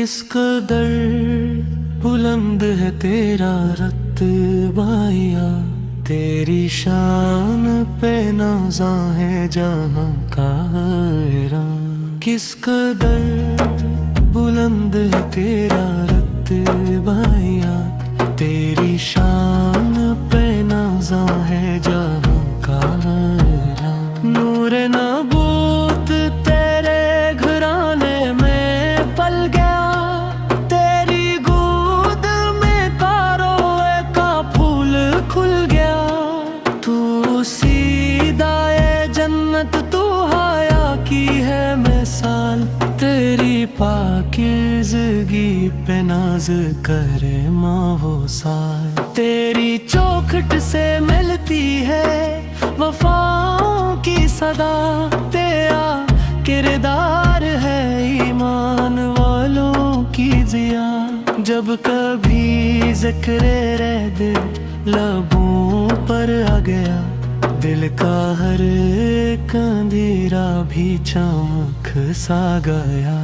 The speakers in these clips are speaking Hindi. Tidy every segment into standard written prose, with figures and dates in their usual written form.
किस कदर बुलंद है तेरा रत्बाया, तेरी शान पे नाज़ा है जहाँ का हैरान। किस कदर बुलंद है तेरा रत्बाया, तेरी शान पे नाज़ा है जहाँ का हैरान। नूरे नबूत तेरे घराने में पल गया, तेरी गोद में कारोए का फूल खुल गया। तू सीदाए जन्नत, तू हया की है मिसाल, तेरी पाकीज़गी पे नाज करे माहो साल। तेरी चौखट से मिलती है वफाओं की सदा, तेरा किरदार है ईमान वालों की जिया। जब कभी जिक्र रह दिल लबों पर आ गया, दिल का हर कंधीरा भी चमक सा गया।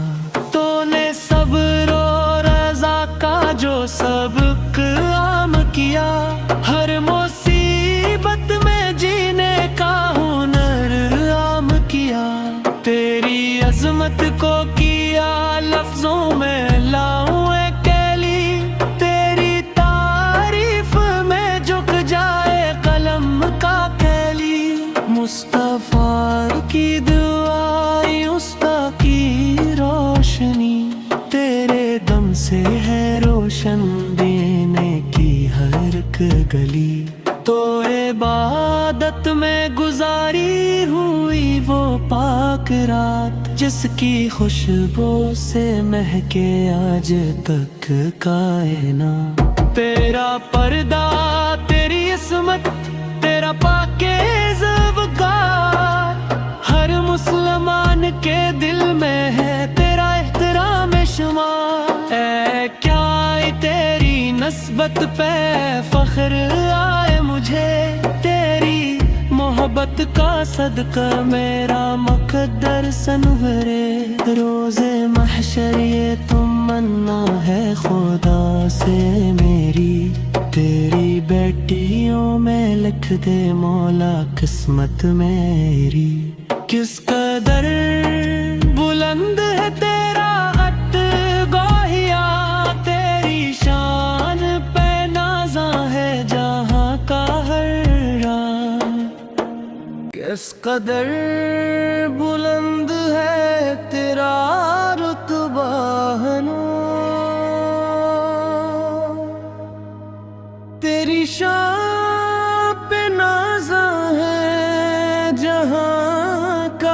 तूने सब्र और रज़ा का जो सबक आम किया, हर मुसीबत में जीने का हुनर आम किया। तेरी अज़मत को किया लफ्ज़ों में लाऊं कैली, तेरी तारीफ में झुक जाए कलम का कैली। मुस्तफ़ा की दुआई उस्ता की रोशनी, तेरे दम से है रोशन देने की हर एक गली। तो इबादत में गुजारी हुई वो पाक रात, जिसकी खुशबू से महके आज तक कायनात। तेरा पर्दा तेरी इस्मत तेरा पाकीज़ वक़ार, हर मुसलमान के दिल में है तेरा एहतराम शुमार। ऐ क्या तेरी नस्बत पे फख्र आए मुझे, तेरी मोहब्बत का सदका मेरा मुक़द्दर सनवरे। रोज़े महशर ये तमन्ना है खुदा से मेरी, तेरी बेटियों में लिख दे मौला किस्मत मेरी। किस कदर बुलंद है तेरा अटगोहिया, तेरी शान पे नाज़ा है जहाँ का हैरान। किस कदर बुलंद है तेरा रुतबा हनो, तेरी शान पे नाज़ा है जहाँ का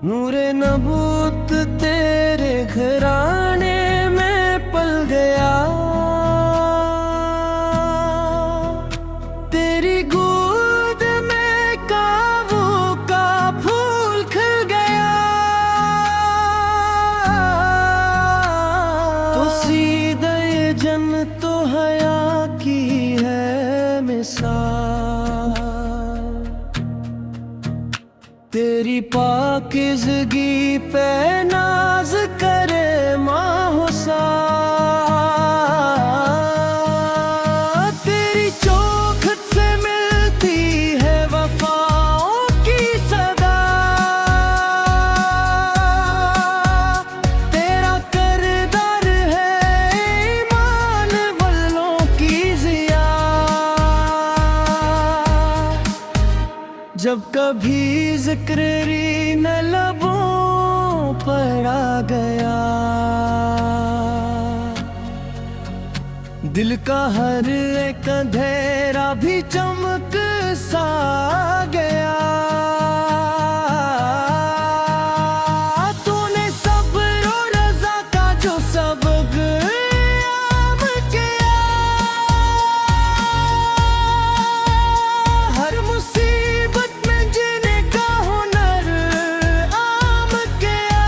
नूरे नबूत तेरे घराने में पल गया, तेरी गोद में काबू का फूल खिल गया। तो सीधे जन्नत तो हया की है मिसाल, तेरी पाकीज़गी पे नाज करे माहो साल। तेरी चौखट से मिलती है वफाओं की सदा, तेरा किरदार है ईमान वालों की जिया। जब कभी जिक्र न लबों पर आ गया, दिल का हर एक अंधेरा भी चमक सा गया। तूने सब्र और रज़ा का जो सबक आम किया, हर मुसीबत में जीने का हुनर आम किया।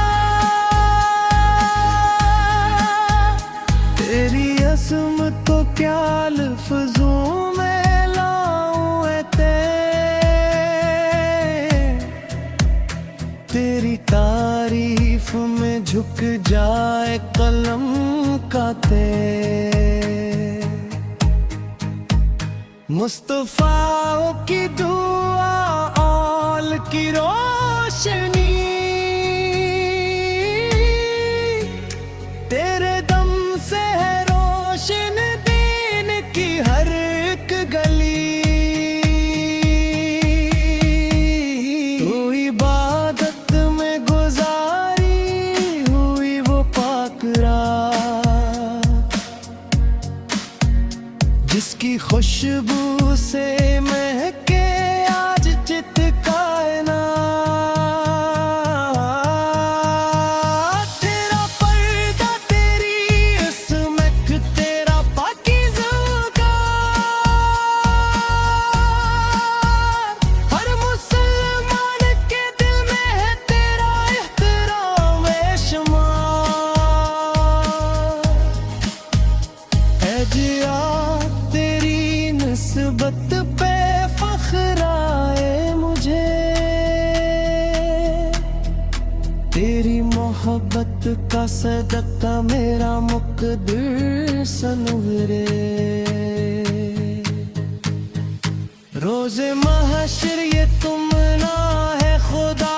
तेरी अज़मत को क्या लफ्ज़ों में लाऊं हर्फ में झुक जाए कलम का तेज। मुस्तफा की दुआ औल की रोशनी, तेरे दम से है रोशन दीन की हर एक गली। तू इबादत में गुजारी हुई वो पाक रात, जिसकी खुशबू से महके आज चित कायनात। तेरा पर्दा तेरी इसमत तेरा पाकीज़ा हर मुसलमान के दिल में है तेरा एहतराम शुमार। ऐ जिया तेरी निस्बत पे फख्र आए मुझे, तेरी मोहब्बत का सदका मेरा मुक़द्दर सनवरे। रोज़े महशर ये तुम ना है खुदा